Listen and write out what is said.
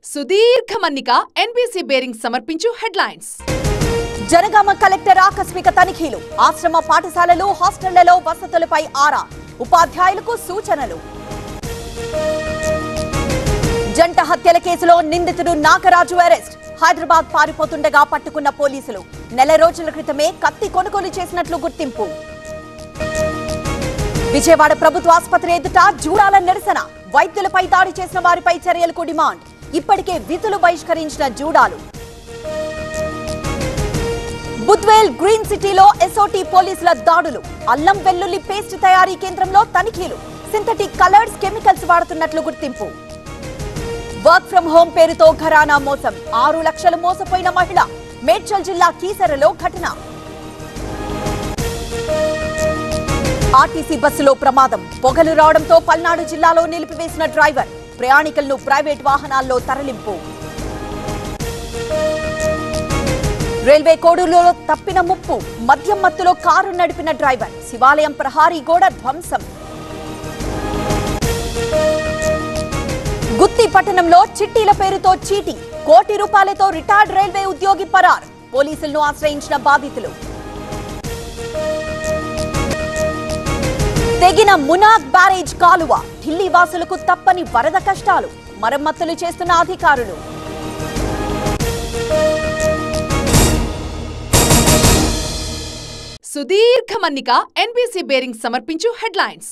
సుదీర్ఘ మన్నిక NBC bearing సమర్పించు హెడ్లైన్స్. జనగామ కలెక్టర్ ఆకస్మిక తనిఖీలు. ఆశ్రమ పాఠశాలలు, హాస్టళ్లలో వసతులపై ఆరా. ఉపాధ్యాయులకు సూచనలు. జంట హత్యల కేసులో నిందితుడు నాగరాజు అరెస్ట్. హైదరాబాద్ పారిపోతుండగా పట్టుకున్న పోలీసులు. నెల రోజుల క్రితమే కత్తి కొనుగోలు చేసినట్లు గుర్తింపు. విజయవాడ ప్రభుత్వ ఆసుపత్రి ఎదుట జూడాల నిరసన. వైద్యులపై దాడి చేసిన వారిపై చర్యలకు డిమాండ్. ఇప్పటికే విధులు బహిష్కరించిన జూడాలు. బుద్వేల్ గ్రీన్ సిటీలో ఎస్ఓటీ పోలీసుల దాడులు. అల్లం వెల్లుల్లి పేస్ట్ తయారీ కేంద్రంలో తనిఖీలు. సింథటిక్ కలర్స్, కెమికల్స్ వాడుతున్నట్లు గుర్తింపు. వర్క్ ఫ్రం హోం పేరుతో ఘరానా మోసం. 6 లక్షలు మోసపోయిన మహిళ. మేడ్చల్ జిల్లా కీసరలో ఘటన. ఆర్టీసీ బస్సులో ప్రమాదం. పొగలు రావడంతో పల్నాడు జిల్లాలో నిలిపివేసిన డ్రైవర్. ప్రయాణికులను ప్రైవేట్ వాహనాల్లో తరలింపు. రైల్వే కోడూరులో తప్పిన ముప్పు. మద్యం మత్తులో కారు నడిపిన డ్రైవర్. శివాలయం ప్రహారీ గోడ ధ్వంసం. గుత్తి పట్టణంలో చిట్టీల పేరుతో చీటీ. ₹1 కోటి రిటైర్డ్ రైల్వే ఉద్యోగి పరార్. పోలీసులను ఆశ్రయించిన బాధితులు. తెగిన మునాగ్ బ్యారేజ్ కాలువ. ఢిల్లీ వాసులకు తప్పని వరద కష్టాలు. మరమ్మతులు చేస్తున్న అధికారులు. సుదీర్ఘ మన్నిక ఎన్బీసీ బేరింగ్ సమర్పించు హెడ్లైన్స్.